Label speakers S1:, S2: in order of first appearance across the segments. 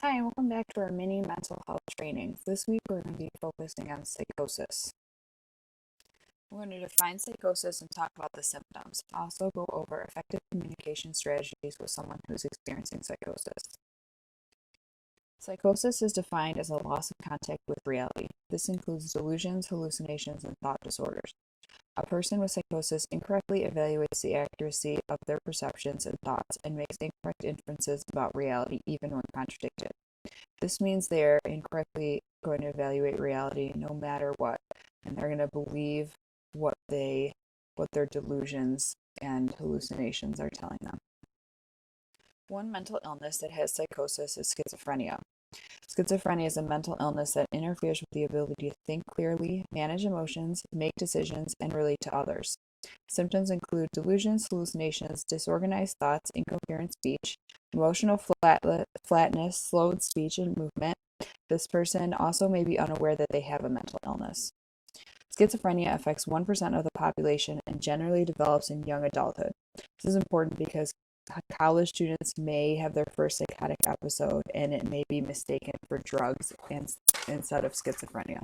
S1: Hi, and welcome back to our mini mental health trainings. This week we're going to be focusing on psychosis. We're going to define psychosis and talk about the symptoms. Also go over effective communication strategies with someone who's experiencing psychosis. Psychosis is defined as a loss of contact with reality. This includes delusions, hallucinations, and thought disorders. A person with psychosis incorrectly evaluates the accuracy of their perceptions and thoughts and makes incorrect inferences about reality even when contradicted. This means they're incorrectly going to evaluate reality no matter what, and they're going to believe what their delusions and hallucinations are telling them. One mental illness that has psychosis is schizophrenia. Schizophrenia is a mental illness that interferes with the ability to think clearly, manage emotions, make decisions, and relate to others. Symptoms include delusions, hallucinations, disorganized thoughts, incoherent speech, emotional flatness, slowed speech and movement. This person also may be unaware that they have a mental illness. Schizophrenia affects 1% of the population and generally develops in young adulthood. This is important because college students may have their first psychotic episode and it may be mistaken for drugs instead of schizophrenia.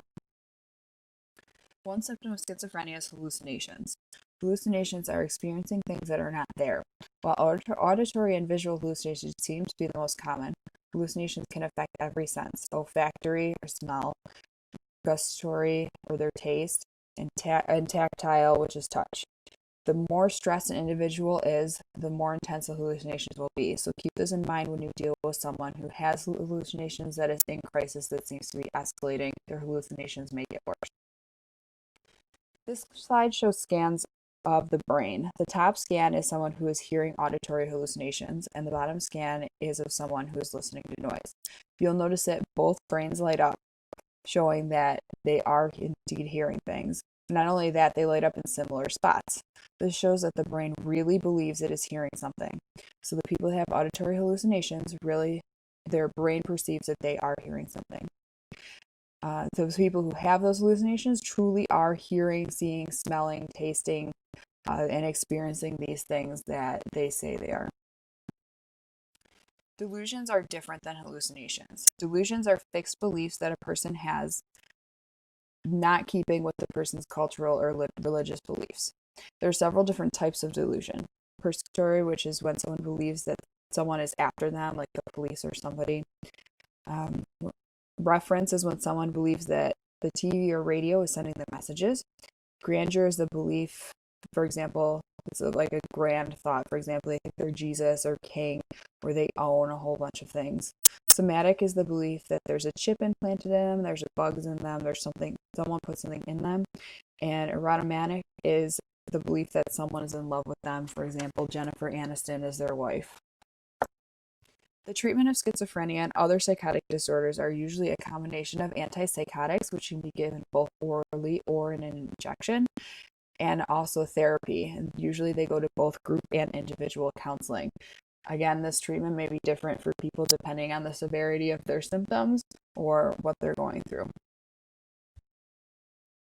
S1: One symptom of schizophrenia is hallucinations. Hallucinations are experiencing things that are not there. While auditory and visual hallucinations seem to be the most common, hallucinations can affect every sense: olfactory or smell, gustatory or their taste, and tactile, which is touch. The more stressed an individual is, the more intense the hallucinations will be. So keep this in mind when you deal with someone who has hallucinations that is in crisis that seems to be escalating. Their hallucinations may get worse. This slide shows scans of the brain. The top scan is someone who is hearing auditory hallucinations, and the bottom scan is of someone who is listening to noise. You'll notice that both brains light up, showing that they are indeed hearing things. Not only that, they light up in similar spots. This shows that the brain really believes it is hearing something. So the people who have auditory hallucinations, really, their brain perceives that they are hearing something. Those people who have those hallucinations truly are hearing, seeing, smelling, tasting, and experiencing these things that they say they are. Delusions are different than hallucinations. Delusions are fixed beliefs that a person has not keeping with the person's cultural or religious beliefs. There are several different types of delusion. Persecutory, which is when someone believes that someone is after them, like the police or somebody. Reference is when someone believes that the TV or radio is sending them messages. Grandeur is the belief, for example, it's like a grand thought. For example, they think they're Jesus or king, or they own a whole bunch of things. Somatic is the belief that there's a chip implanted in them, there's bugs in them, there's something, someone put something in them. And erotomanic is the belief that someone is in love with them. For example, Jennifer Aniston is their wife. The treatment of schizophrenia and other psychotic disorders are usually a combination of antipsychotics, which can be given both orally or in an injection, and also therapy. And usually they go to both group and individual counseling. Again, this treatment may be different for people depending on the severity of their symptoms or what they're going through.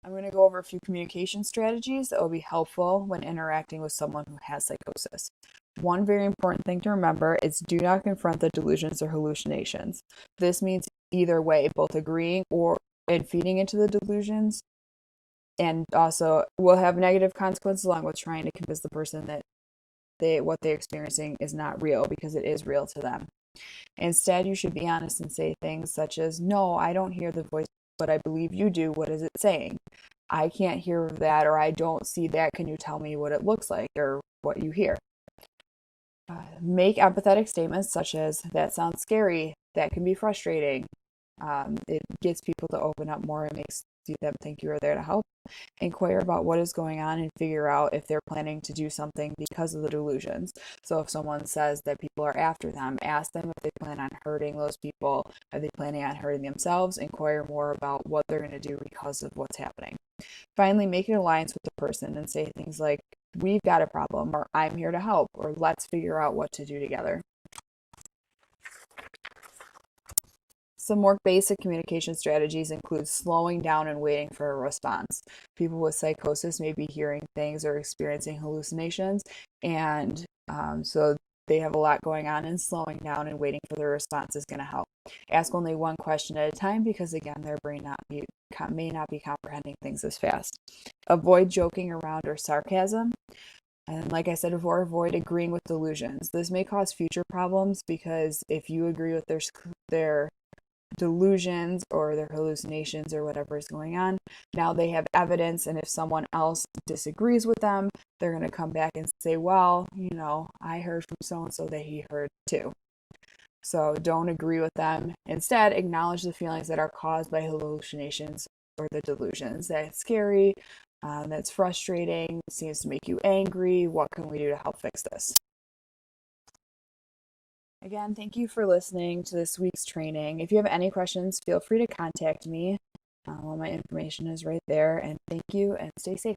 S1: I'm going to go over a few communication strategies that will be helpful when interacting with someone who has psychosis. One very important thing to remember is do not confront the delusions or hallucinations. This means either way, both agreeing and feeding into the delusions, and also will have negative consequences along with trying to convince the person that what they're experiencing is not real, because it is real to them. Instead, you should be honest and say things such as, "No, I don't hear the voice, but I believe you do. What is it saying? I can't hear that, or I don't see that. Can you tell me what it looks like or what you hear?" Make empathetic statements such as, "That sounds scary. That can be frustrating." It gets people to open up more and makes them think you are there to help. Inquire about what is going on and figure out if they're planning to do something because of the delusions. So if someone says that people are after them, ask them if they plan on hurting those people. Are they planning on hurting themselves? Inquire more about what they're going to do because of what's happening. Finally, make an alliance with the person and say things like, "We've got a problem," or "I'm here to help," or "Let's figure out what to do together." Some more basic communication strategies include slowing down and waiting for a response. People with psychosis may be hearing things or experiencing hallucinations, and so they have a lot going on, and slowing down and waiting for their response is going to help. Ask only one question at a time because, again, their brain may not be comprehending things as fast. Avoid joking around or sarcasm. And like I said before, avoid agreeing with delusions. This may cause future problems because if you agree with their delusions or their hallucinations or whatever is going on, now they have evidence, and if someone else disagrees with them, they're going to come back and say, well, I heard from so and so that he heard too. So don't agree with them. Instead, acknowledge the feelings that are caused by hallucinations or the delusions. That's scary, that's frustrating, seems to make you angry. What can we do to help fix this? Again, thank you for listening to this week's training. If you have any questions, feel free to contact me. All my information is right there. And thank you, and stay safe.